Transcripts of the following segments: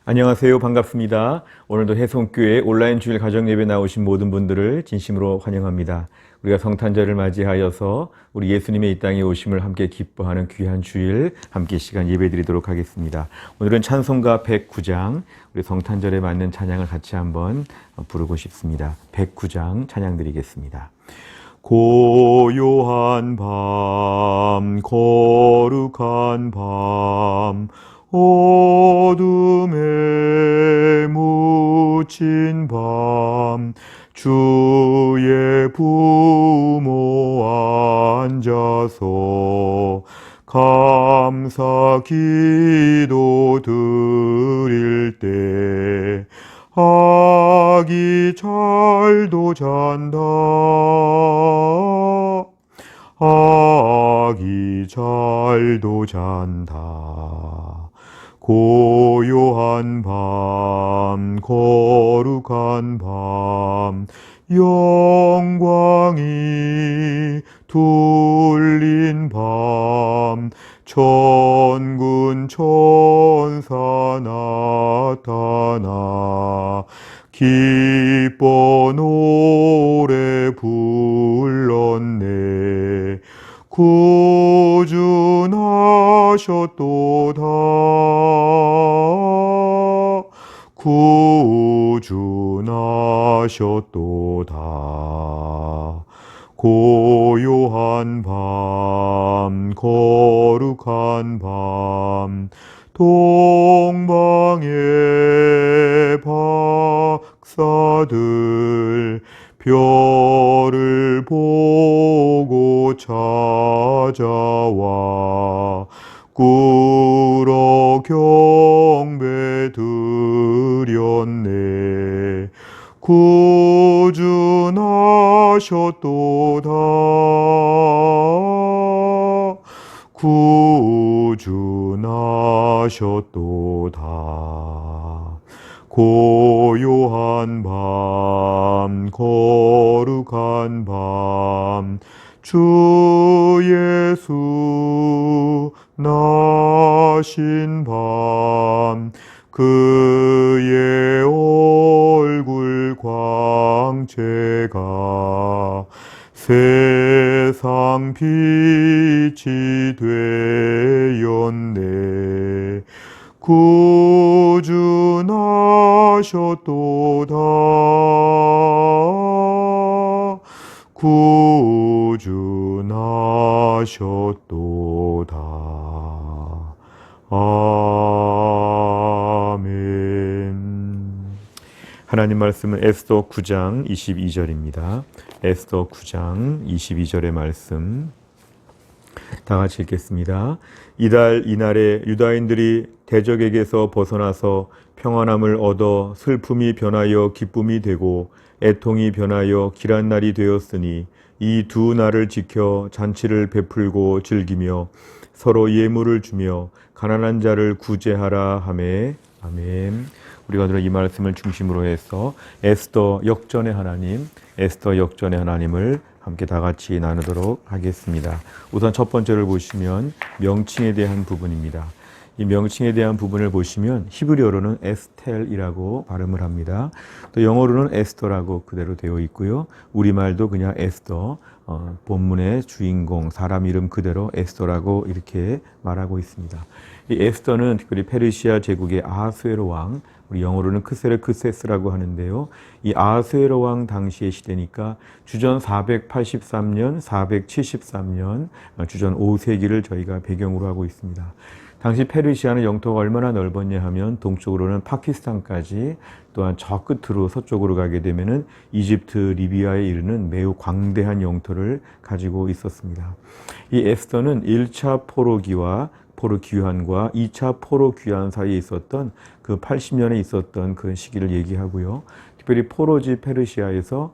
안녕하세요. 반갑습니다. 오늘도 해송교회 온라인 주일 가정예배 나오신 모든 분들을 진심으로 환영합니다. 우리가 성탄절을 맞이하여서 우리 예수님의 이 땅에 오심을 함께 기뻐하는 귀한 주일 함께 시간 예배드리도록 하겠습니다. 오늘은 찬송가 109장 우리 성탄절에 맞는 찬양을 같이 한번 부르고 싶습니다. 109장 찬양 드리겠습니다. 고요한 밤 거룩한 밤 어둠에 묻힌 밤 주의 부모 앉아서 감사 기도 드릴 때 아기 잘도 잔다 아기 잘도 잔다 고요한 밤 거룩한 밤 영광이 둘린 밤 천군 천사 나타나 기뻐 노래 불렀네 구준하셨도다 구준하셨도다 고요한 밤 거룩한 밤 동방의 박사들 별을 보고 찾아와 꿇어 경배 드렸네 구준하셨도다 구준하셨도다 고요한 밤 거룩한 밤 주 예수 나신 밤 그의 얼굴 광채가 세상 빛이 되었네 구준하셨도다 구준하셨도다 아멘. 하나님 말씀은 에스더 9장 22절입니다. 에스더 9장 22절의 말씀 다 같이 읽겠습니다. 이달 이날에 유다인들이 대적에게서 벗어나서 평안함을 얻어 슬픔이 변하여 기쁨이 되고 애통이 변하여 길한 날이 되었으니 이 두 날을 지켜 잔치를 베풀고 즐기며 서로 예물을 주며 가난한 자를 구제하라 하매 아멘. 우리가 오늘 이 말씀을 중심으로 해서 에스더 역전의 하나님, 에스더 역전의 하나님을 함께 다 같이 나누도록 하겠습니다. 우선 첫 번째를 보시면 명칭에 대한 부분입니다. 이 명칭에 대한 부분을 보시면 히브리어로는 에스텔이라고 발음을 합니다. 또 영어로는 에스더라고 그대로 되어 있고요. 우리말도 그냥 에스더, 본문의 주인공, 사람 이름 그대로 에스더라고 이렇게 말하고 있습니다. 이 에스더는 특별히 페르시아 제국의 아하수에로 왕, 우리 영어로는 크세르크세스라고 하는데요. 이 아하수에로 왕 당시의 시대니까 주전 483년, 473년, 주전 5세기를 저희가 배경으로 하고 있습니다. 당시 페르시아는 영토가 얼마나 넓었냐 하면 동쪽으로는 파키스탄까지 또한 저 끝으로 서쪽으로 가게 되면은 이집트, 리비아에 이르는 매우 광대한 영토를 가지고 있었습니다. 이 에스더는 1차 포로기와 포로 귀환과 2차 포로 귀환 사이에 있었던 그 80년에 있었던 그 시기를 얘기하고요. 특별히 포로지 페르시아에서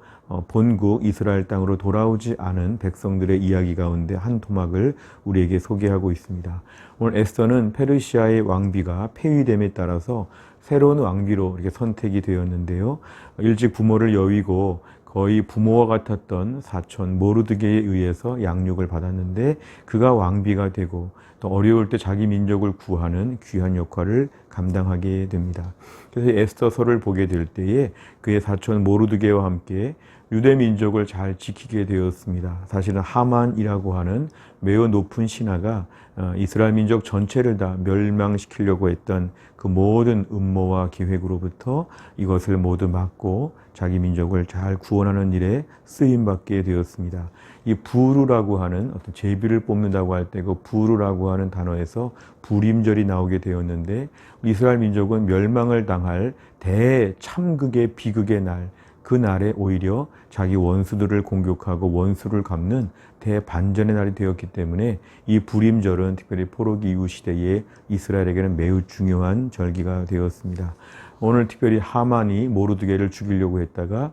본국 이스라엘 땅으로 돌아오지 않은 백성들의 이야기 가운데 한 토막을 우리에게 소개하고 있습니다. 오늘 에스더는 페르시아의 왕비가 폐위됨에 따라서 새로운 왕비로 이렇게 선택이 되었는데요. 일찍 부모를 여위고 거의 부모와 같았던 사촌 모르드게에 의해서 양육을 받았는데 그가 왕비가 되고 또 어려울 때 자기 민족을 구하는 귀한 역할을 감당하게 됩니다. 그래서 에스더서를 보게 될 때에 그의 사촌 모르드게와 함께 유대 민족을 잘 지키게 되었습니다. 사실은 하만이라고 하는 매우 높은 신하가 이스라엘 민족 전체를 다 멸망시키려고 했던 그 모든 음모와 계획으로부터 이것을 모두 막고 자기 민족을 잘 구원하는 일에 쓰임받게 되었습니다. 이 부르라고 하는 어떤 제비를 뽑는다고 할 때 그 부르라고 하는 단어에서 불임절이 나오게 되었는데 이스라엘 민족은 멸망을 당할 대참극의 비극의 날, 그 날에 오히려 자기 원수들을 공격하고 원수를 갚는 대반전의 날이 되었기 때문에 이 불임절은 특별히 포로기 이후 시대에 이스라엘에게는 매우 중요한 절기가 되었습니다. 오늘 특별히 하만이 모르드게를 죽이려고 했다가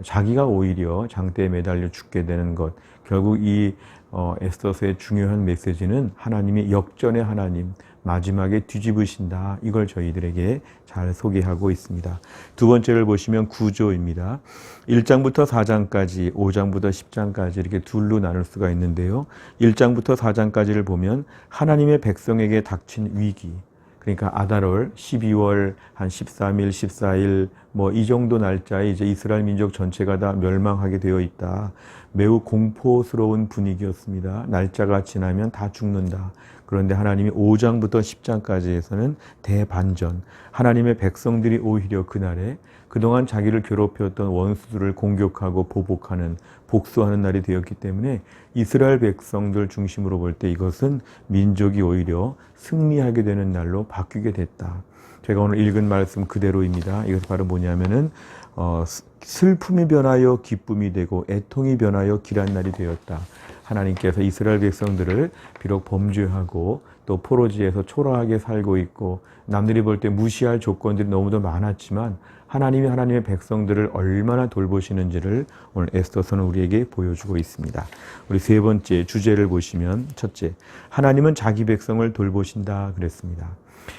자기가 오히려 장대에 매달려 죽게 되는 것, 결국 이 에스더서의 중요한 메시지는 하나님이 역전의 하나님, 마지막에 뒤집으신다. 이걸 저희들에게 잘 소개하고 있습니다. 두 번째를 보시면 구조입니다. 1장부터 4장까지, 5장부터 10장까지 이렇게 둘로 나눌 수가 있는데요. 1장부터 4장까지를 보면 하나님의 백성에게 닥친 위기, 그러니까 아달월 12월 한 13일, 14일 뭐 이 정도 날짜에 이제 이스라엘 민족 전체가 다 멸망하게 되어 있다. 매우 공포스러운 분위기였습니다. 날짜가 지나면 다 죽는다. 그런데 하나님이 5장부터 10장까지에서는 대반전. 하나님의 백성들이 오히려 그날에 그동안 자기를 괴롭혔던 원수들을 공격하고 보복하는, 복수하는 날이 되었기 때문에 이스라엘 백성들 중심으로 볼 때 이것은 민족이 오히려 승리하게 되는 날로 바뀌게 됐다. 제가 오늘 읽은 말씀 그대로입니다. 이것이 바로 뭐냐면은 슬픔이 변하여 기쁨이 되고 애통이 변하여 길한 날이 되었다. 하나님께서 이스라엘 백성들을 비록 범죄하고 또 포로지에서 초라하게 살고 있고 남들이 볼 때 무시할 조건들이 너무도 많았지만 하나님이 하나님의 백성들을 얼마나 돌보시는지를 오늘 에스더서는 우리에게 보여주고 있습니다. 우리 세 번째 주제를 보시면 첫째, 하나님은 자기 백성을 돌보신다 그랬습니다.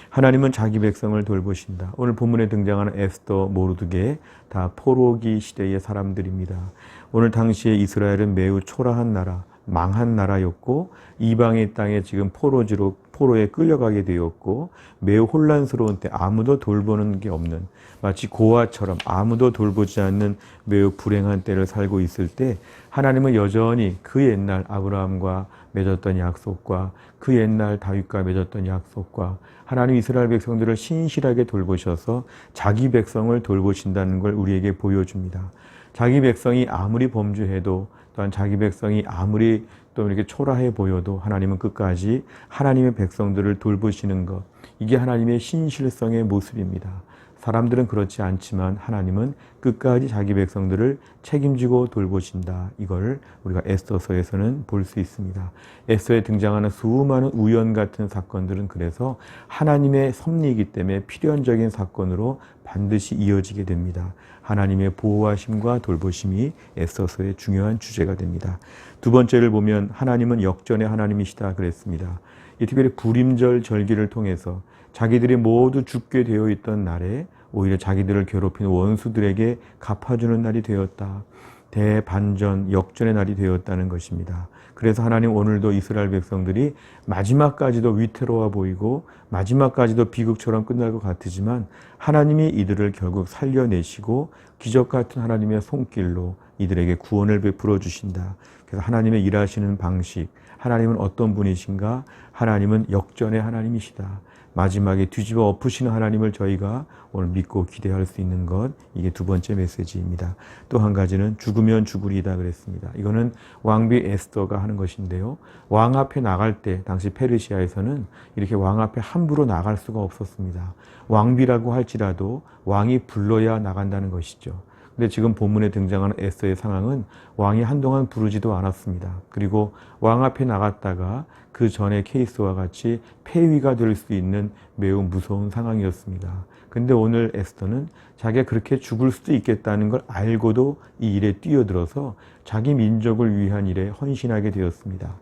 하나님은 자기 백성을 돌보신다. 오늘 본문에 등장하는 에스더, 모르드게 다 포로기 시대의 사람들입니다. 오늘 당시에 이스라엘은 매우 초라한 나라, 망한 나라였고 이방의 땅에 지금 포로에 끌려가게 되었고 매우 혼란스러운 때 아무도 돌보는 게 없는, 마치 고아처럼 아무도 돌보지 않는 매우 불행한 때를 살고 있을 때 하나님은 여전히 그 옛날 아브라함과 맺었던 약속과 그 옛날 다윗과 맺었던 약속과 하나님 이스라엘 백성들을 신실하게 돌보셔서 자기 백성을 돌보신다는 걸 우리에게 보여줍니다. 자기 백성이 아무리 범죄해도 또한 자기 백성이 아무리 또 이렇게 초라해 보여도 하나님은 끝까지 하나님의 백성들을 돌보시는 것, 이게 하나님의 신실성의 모습입니다. 사람들은 그렇지 않지만 하나님은 끝까지 자기 백성들을 책임지고 돌보신다. 이걸 우리가 에스더서에서는 볼 수 있습니다. 에스더에 등장하는 수많은 우연 같은 사건들은 그래서 하나님의 섭리이기 때문에 필연적인 사건으로 반드시 이어지게 됩니다. 하나님의 보호하심과 돌보심이 에스더서의 중요한 주제가 됩니다. 두 번째를 보면 하나님은 역전의 하나님이시다 그랬습니다. 이 특별히 불임절 절기를 통해서 자기들이 모두 죽게 되어 있던 날에 오히려 자기들을 괴롭힌 원수들에게 갚아주는 날이 되었다. 대반전, 역전의 날이 되었다는 것입니다. 그래서 하나님 오늘도 이스라엘 백성들이 마지막까지도 위태로워 보이고 마지막까지도 비극처럼 끝날 것 같으지만 하나님이 이들을 결국 살려내시고 기적 같은 하나님의 손길로 이들에게 구원을 베풀어 주신다. 그래서 하나님의 일하시는 방식, 하나님은 어떤 분이신가? 하나님은 역전의 하나님이시다. 마지막에 뒤집어 엎으시는 하나님을 저희가 오늘 믿고 기대할 수 있는 것, 이게 두 번째 메시지입니다. 또 한 가지는 죽으면 죽으리다 그랬습니다. 이거는 왕비 에스더가 하는 것인데요. 왕 앞에 나갈 때 당시 페르시아에서는 이렇게 왕 앞에 함부로 나갈 수가 없었습니다. 왕비라고 할지라도 왕이 불러야 나간다는 것이죠. 근데 지금 본문에 등장하는 에스더의 상황은 왕이 한동안 부르지도 않았습니다. 그리고 왕 앞에 나갔다가 그 전의 케이스와 같이 폐위가 될 수 있는 매우 무서운 상황이었습니다. 근데 오늘 에스더는 자기가 그렇게 죽을 수도 있겠다는 걸 알고도 이 일에 뛰어들어서 자기 민족을 위한 일에 헌신하게 되었습니다.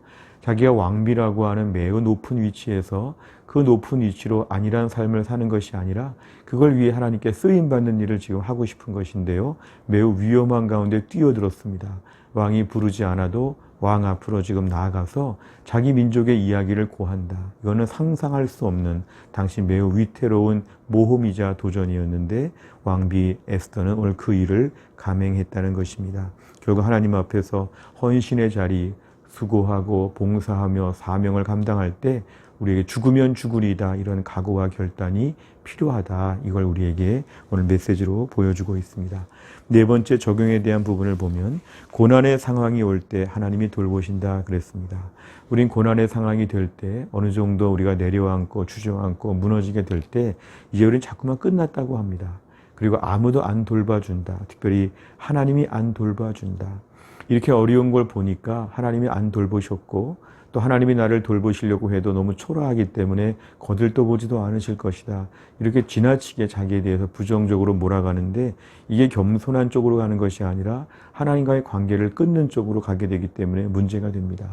자기가 왕비라고 하는 매우 높은 위치에서 그 높은 위치로 안일한 삶을 사는 것이 아니라 그걸 위해 하나님께 쓰임받는 일을 지금 하고 싶은 것인데요. 매우 위험한 가운데 뛰어들었습니다. 왕이 부르지 않아도 왕 앞으로 지금 나아가서 자기 민족의 이야기를 고한다. 이거는 상상할 수 없는 당시 매우 위태로운 모험이자 도전이었는데 왕비 에스더는 오늘 그 일을 감행했다는 것입니다. 결국 하나님 앞에서 헌신의 자리, 수고하고 봉사하며 사명을 감당할 때 우리에게 죽으면 죽으리다 이런 각오와 결단이 필요하다. 이걸 우리에게 오늘 메시지로 보여주고 있습니다. 네 번째 적용에 대한 부분을 보면 고난의 상황이 올 때 하나님이 돌보신다 그랬습니다. 우린 고난의 상황이 될 때 어느 정도 우리가 내려앉고 주저앉고 무너지게 될 때 이제 우린 자꾸만 끝났다고 합니다. 그리고 아무도 안 돌봐준다. 특별히 하나님이 안 돌봐준다. 이렇게 어려운 걸 보니까 하나님이 안 돌보셨고 또 하나님이 나를 돌보시려고 해도 너무 초라하기 때문에 거들떠보지도 않으실 것이다. 이렇게 지나치게 자기에 대해서 부정적으로 몰아가는데 이게 겸손한 쪽으로 가는 것이 아니라 하나님과의 관계를 끊는 쪽으로 가게 되기 때문에 문제가 됩니다.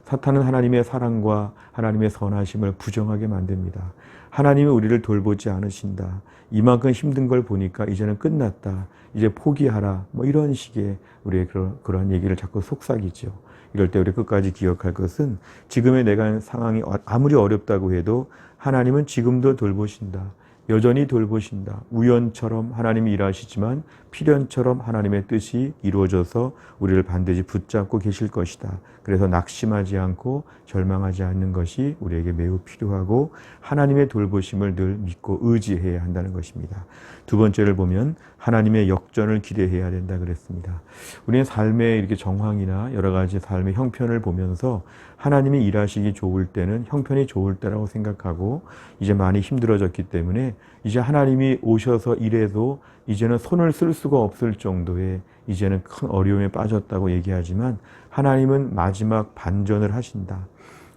사탄은 하나님의 사랑과 하나님의 선하심을 부정하게 만듭니다. 하나님이 우리를 돌보지 않으신다. 이만큼 힘든 걸 보니까 이제는 끝났다. 이제 포기하라. 뭐 이런 식의 우리의 그러한 얘기를 자꾸 속삭이죠. 이럴 때 우리 끝까지 기억할 것은 지금의 내가 상황이 아무리 어렵다고 해도 하나님은 지금도 돌보신다. 여전히 돌보신다. 우연처럼 하나님이 일하시지만 필연처럼 하나님의 뜻이 이루어져서 우리를 반드시 붙잡고 계실 것이다. 그래서 낙심하지 않고 절망하지 않는 것이 우리에게 매우 필요하고 하나님의 돌보심을 늘 믿고 의지해야 한다는 것입니다. 두 번째를 보면 하나님의 역전을 기대해야 된다 그랬습니다. 우리는 삶의 이렇게 정황이나 여러 가지 삶의 형편을 보면서 하나님이 일하시기 좋을 때는 형편이 좋을 때라고 생각하고 이제 많이 힘들어졌기 때문에 이제 하나님이 오셔서 일해도 이제는 손을 쓸 수가 없을 정도의 이제는 큰 어려움에 빠졌다고 얘기하지만 하나님은 마지막 반전을 하신다.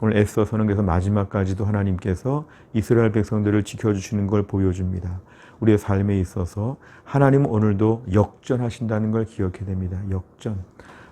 오늘 에스더서는 그래서 마지막까지도 하나님께서 이스라엘 백성들을 지켜주시는 걸 보여줍니다. 우리의 삶에 있어서 하나님은 오늘도 역전하신다는 걸 기억해야 됩니다. 역전.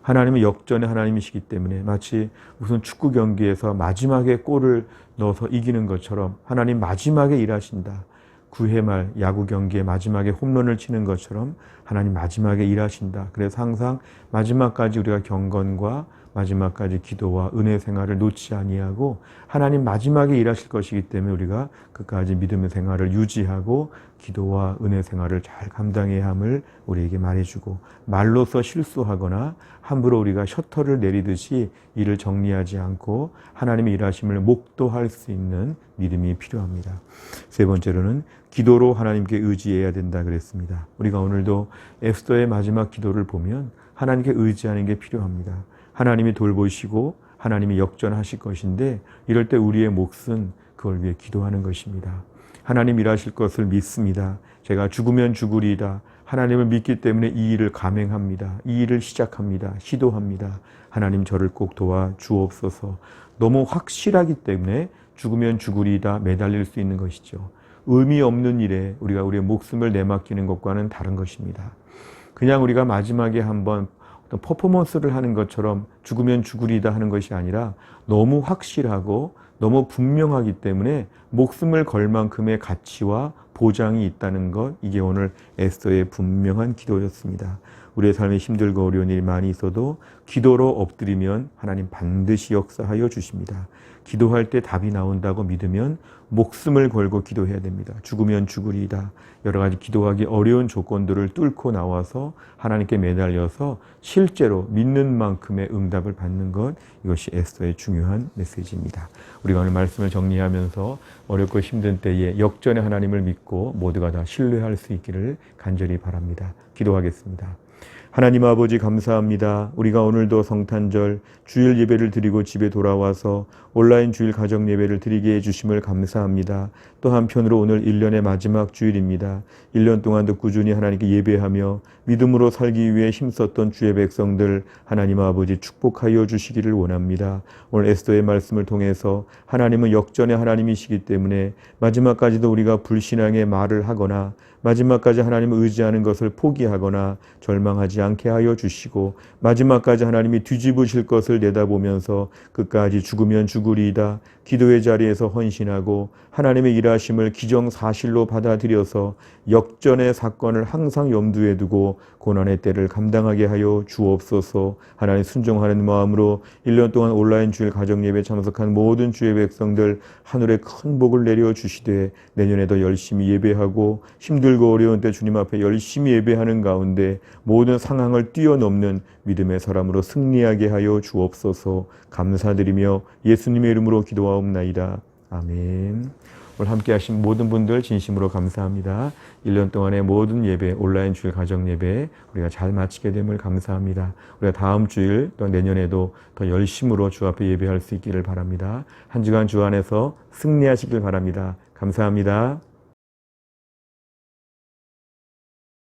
하나님은 역전의 하나님이시기 때문에 마치 무슨 축구 경기에서 마지막에 골을 넣어서 이기는 것처럼 하나님 마지막에 일하신다. 9회 말 야구 경기에 마지막에 홈런을 치는 것처럼 하나님 마지막에 일하신다. 그래서 항상 마지막까지 우리가 경건과 마지막까지 기도와 은혜 생활을 놓지 아니하고 하나님 마지막에 일하실 것이기 때문에 우리가 끝까지 믿음의 생활을 유지하고 기도와 은혜 생활을 잘 감당해야 함을 우리에게 말해주고 말로써 실수하거나 함부로 우리가 셔터를 내리듯이 일을 정리하지 않고 하나님의 일하심을 목도할 수 있는 믿음이 필요합니다. 세 번째로는 기도로 하나님께 의지해야 된다 그랬습니다. 우리가 오늘도 에스더의 마지막 기도를 보면 하나님께 의지하는 게 필요합니다. 하나님이 돌보시고 하나님이 역전하실 것인데 이럴 때 우리의 몫은 그걸 위해 기도하는 것입니다. 하나님 일하실 것을 믿습니다. 제가 죽으면 죽으리이다. 하나님을 믿기 때문에 이 일을 감행합니다. 이 일을 시작합니다. 시도합니다. 하나님 저를 꼭 도와 주옵소서. 너무 확실하기 때문에 죽으면 죽으리이다 매달릴 수 있는 것이죠. 의미 없는 일에 우리가 우리의 목숨을 내맡기는 것과는 다른 것입니다. 그냥 우리가 마지막에 한번 어떤 퍼포먼스를 하는 것처럼 죽으면 죽으리다 하는 것이 아니라 너무 확실하고 너무 분명하기 때문에 목숨을 걸 만큼의 가치와 보장이 있다는 것, 이게 오늘 에스더의 분명한 기도였습니다. 우리의 삶에 힘들고 어려운 일이 많이 있어도 기도로 엎드리면 하나님 반드시 역사하여 주십니다. 기도할 때 답이 나온다고 믿으면 목숨을 걸고 기도해야 됩니다. 죽으면 죽으리이다. 여러 가지 기도하기 어려운 조건들을 뚫고 나와서 하나님께 매달려서 실제로 믿는 만큼의 응답을 받는 것, 이것이 에스더의 중요한 메시지입니다. 우리가 오늘 말씀을 정리하면서 어렵고 힘든 때에 역전의 하나님을 믿고 모두가 다 신뢰할 수 있기를 간절히 바랍니다. 기도하겠습니다. 하나님 아버지 감사합니다. 우리가 오늘도 성탄절 주일 예배를 드리고 집에 돌아와서 온라인 주일 가정 예배를 드리게 해주심을 감사합니다. 또 한편으로 오늘 1년의 마지막 주일입니다. 1년 동안도 꾸준히 하나님께 예배하며 믿음으로 살기 위해 힘썼던 주의 백성들 하나님 아버지 축복하여 주시기를 원합니다. 오늘 에스더의 말씀을 통해서 하나님은 역전의 하나님이시기 때문에 마지막까지도 우리가 불신앙의 말을 하거나 마지막까지 하나님을 의지하는 것을 포기하거나 절망하지 않게 하여 주시고 마지막까지 하나님이 뒤집으실 것을 내다보면서 끝까지 죽으면 죽으리이다. 기도의 자리에서 헌신하고 하나님의 일하심을 기정사실로 받아들여서 역전의 사건을 항상 염두에 두고 고난의 때를 감당하게 하여 주옵소서. 하나님 순종하는 마음으로 1년 동안 온라인 주일 가정예배 참석한 모든 주의 백성들 하늘에 큰 복을 내려 주시되 내년에도 열심히 예배하고 힘들고 어려운 때 주님 앞에 열심히 예배하는 가운데 모든 상황을 뛰어넘는 믿음의 사람으로 승리하게 하여 주옵소서. 감사드리며 예수님의 이름으로 기도하옵나이다. 아멘. 오늘 함께 하신 모든 분들 진심으로 감사합니다. 1년 동안의 모든 예배, 온라인 주일 가정 예배 우리가 잘 마치게 됨을 감사합니다. 우리가 다음 주일 또 내년에도 더 열심으로 주 앞에 예배할 수 있기를 바랍니다. 한 주간 주 안에서 승리하시길 바랍니다. 감사합니다.